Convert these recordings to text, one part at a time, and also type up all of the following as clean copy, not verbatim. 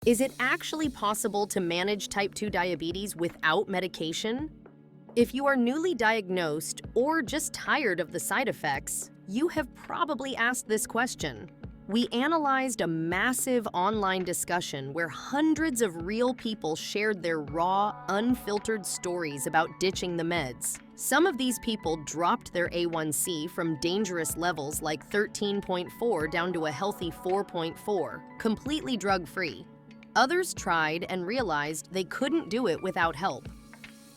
Is it actually possible to manage type 2 diabetes without medication? If you are newly diagnosed or just tired of the side effects, you have probably asked this question. We analyzed a massive online discussion where hundreds of real people shared their raw, unfiltered stories about ditching the meds. Some of these people dropped their A1C from dangerous levels like 13.4 down to a healthy 4.4, completely drug-free. Others tried and realized they couldn't do it without help.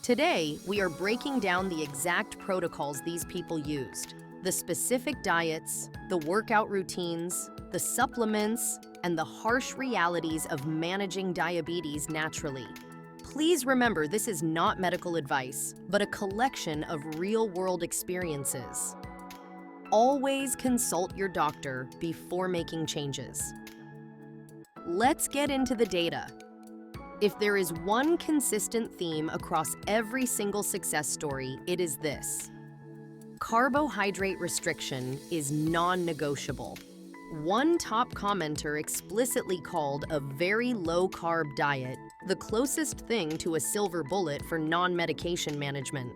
Today, we are breaking down the exact protocols these people used, the specific diets, the workout routines, the supplements, and the harsh realities of managing diabetes naturally. Please remember, this is not medical advice, but a collection of real-world experiences. Always consult your doctor before making changes. Let's get into the data. If there is one consistent theme across every single success story, it is this: carbohydrate restriction is non-negotiable. One top commenter explicitly called a very low-carb diet the closest thing to a silver bullet for non-medication management.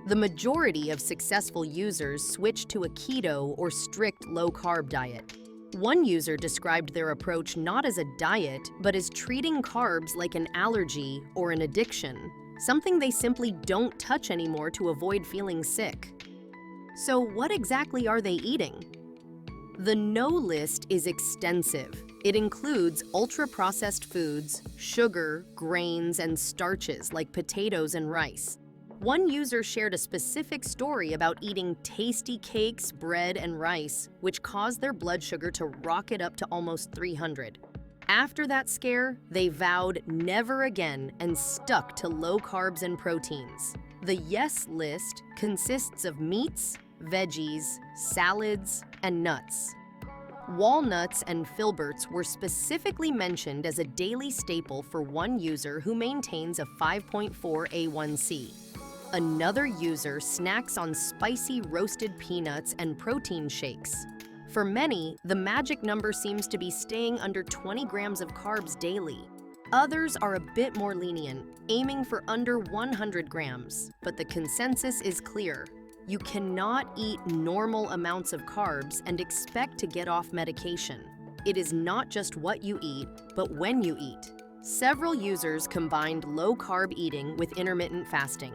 The majority of successful users switched to a keto or strict low-carb diet. One user described their approach not as a diet, but as treating carbs like an allergy or an addiction, something they simply don't touch anymore to avoid feeling sick. So what exactly are they eating? The no list is extensive. It includes ultra-processed foods, sugar, grains, and starches like potatoes and rice. One user shared a specific story about eating tasty cakes, bread, and rice, which caused their blood sugar to rocket up to almost 300. After that scare, they vowed never again and stuck to low carbs and proteins. The yes list consists of meats, veggies, salads, and nuts. Walnuts and filberts were specifically mentioned as a daily staple for one user who maintains a 5.4 A1C. Another user snacks on spicy roasted peanuts and protein shakes. For many, the magic number seems to be staying under 20 grams of carbs daily. Others are a bit more lenient, aiming for under 100 grams, but the consensus is clear. You cannot eat normal amounts of carbs and expect to get off medication. It is not just what you eat, but when you eat. Several users combined low-carb eating with intermittent fasting.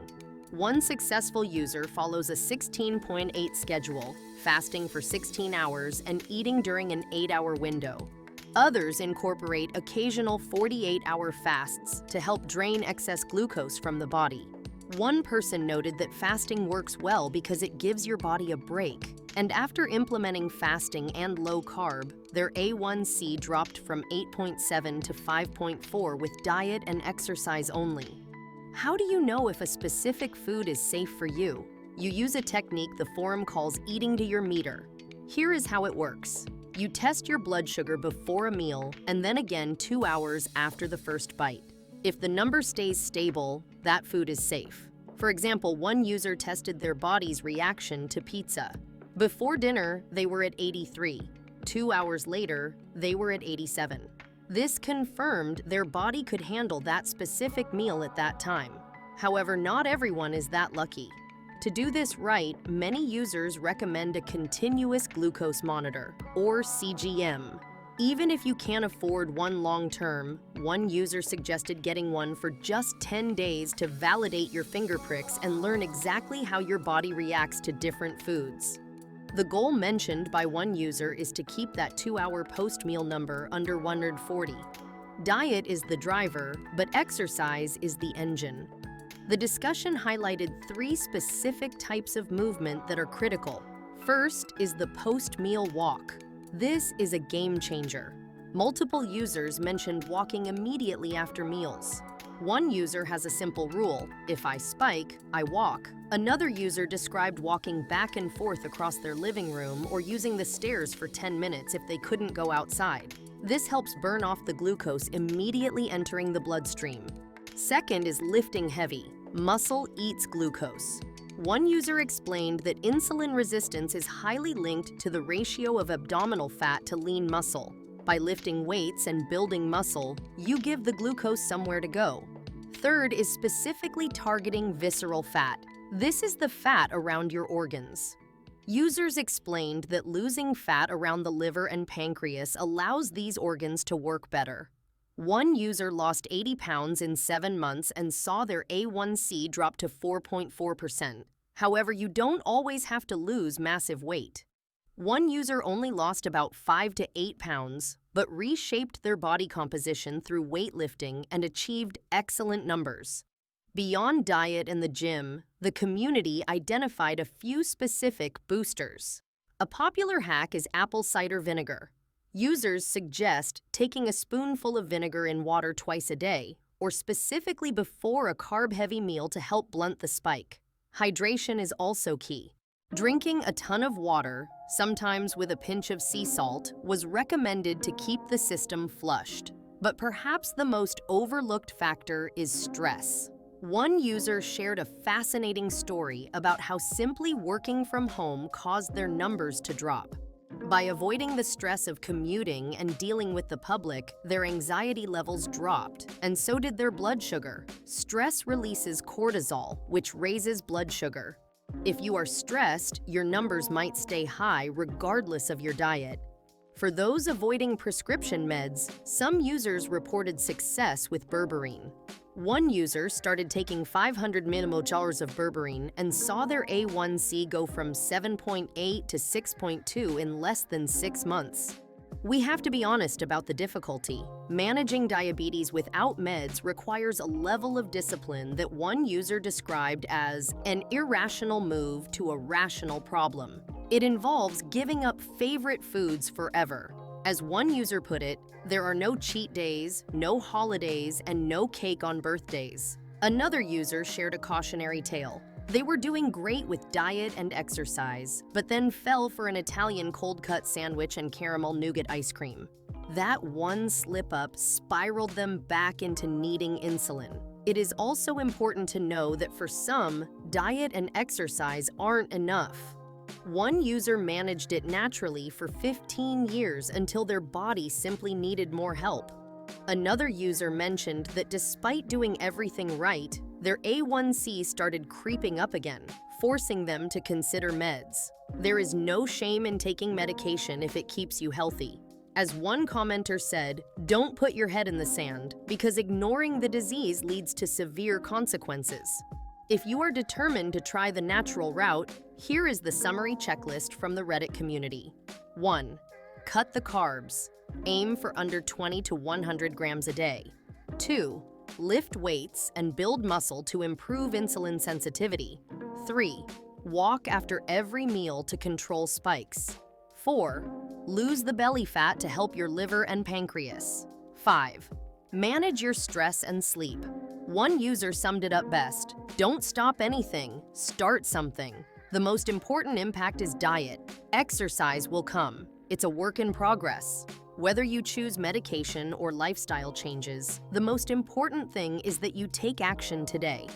One successful user follows a 16.8 schedule, fasting for 16 hours and eating during an 8-hour window. Others incorporate occasional 48-hour fasts to help drain excess glucose from the body. One person noted that fasting works well because it gives your body a break, and after implementing fasting and low carb, their A1C dropped from 8.7 to 5.4 with diet and exercise only. How do you know if a specific food is safe for you? You use a technique the forum calls eating to your meter. Here is how it works. You test your blood sugar before a meal and then again 2 hours after the first bite. If the number stays stable, that food is safe. For example, one user tested their body's reaction to pizza. Before dinner, they were at 83. 2 hours later, they were at 87. This confirmed their body could handle that specific meal at that time. However, not everyone is that lucky. To do this right, many users recommend a continuous glucose monitor, or CGM. Even if you can't afford one long-term, one user suggested getting one for just 10 days to validate your finger pricks and learn exactly how your body reacts to different foods. The goal mentioned by one user is to keep that 2-hour post-meal number under 140. Diet is the driver, but exercise is the engine. The discussion highlighted 3 specific types of movement that are critical. First is the post-meal walk. This is a game changer. Multiple users mentioned walking immediately after meals. One user has a simple rule: if I spike, I walk. Another user described walking back and forth across their living room or using the stairs for 10 minutes if they couldn't go outside. This helps burn off the glucose immediately entering the bloodstream. Second is lifting heavy. Muscle eats glucose. One user explained that insulin resistance is highly linked to the ratio of abdominal fat to lean muscle. By lifting weights and building muscle, you give the glucose somewhere to go. Third is specifically targeting visceral fat. This is the fat around your organs. Users explained that losing fat around the liver and pancreas allows these organs to work better. One user lost 80 pounds in 7 months and saw their A1C drop to 4.4%. However, you don't always have to lose massive weight. One user only lost about 5 to 8 pounds, but reshaped their body composition through weightlifting and achieved excellent numbers. Beyond diet and the gym, the community identified a few specific boosters. A popular hack is apple cider vinegar. Users suggest taking a spoonful of vinegar in water twice a day, or specifically before a carb-heavy meal to help blunt the spike. Hydration is also key. Drinking a ton of water, sometimes with a pinch of sea salt, was recommended to keep the system flushed. But perhaps the most overlooked factor is stress. One user shared a fascinating story about how simply working from home caused their numbers to drop. By avoiding the stress of commuting and dealing with the public, their anxiety levels dropped, and so did their blood sugar. Stress releases cortisol, which raises blood sugar. If you are stressed, your numbers might stay high regardless of your diet. For those avoiding prescription meds, some users reported success with berberine. One user started taking 500 millimolars of berberine and saw their A1C go from 7.8 to 6.2 in less than 6 months. We have to be honest about the difficulty. Managing diabetes without meds requires a level of discipline that one user described as an irrational move to a rational problem. It involves giving up favorite foods forever. As one user put it, there are no cheat days, no holidays, and no cake on birthdays. Another user shared a cautionary tale. They were doing great with diet and exercise, but then fell for an Italian cold-cut sandwich and caramel nougat ice cream. That one slip-up spiraled them back into needing insulin. It is also important to know that for some, diet and exercise aren't enough. One user managed it naturally for 15 years until their body simply needed more help. Another user mentioned that despite doing everything right, their A1C started creeping up again, forcing them to consider meds. There is no shame in taking medication if it keeps you healthy. As one commenter said, "Don't put your head in the sand, because ignoring the disease leads to severe consequences." If you are determined to try the natural route, here is the summary checklist from the Reddit community. 1. Cut the carbs. Aim for under 20 to 100 grams a day. 2. Lift weights and build muscle to improve insulin sensitivity. 3. Walk after every meal to control spikes. 4. Lose the belly fat to help your liver and pancreas. 5. Manage your stress and sleep. One user summed it up best: don't stop anything, start something. The most important impact is diet. Exercise will come. It's a work in progress. Whether you choose medication or lifestyle changes, the most important thing is that you take action today.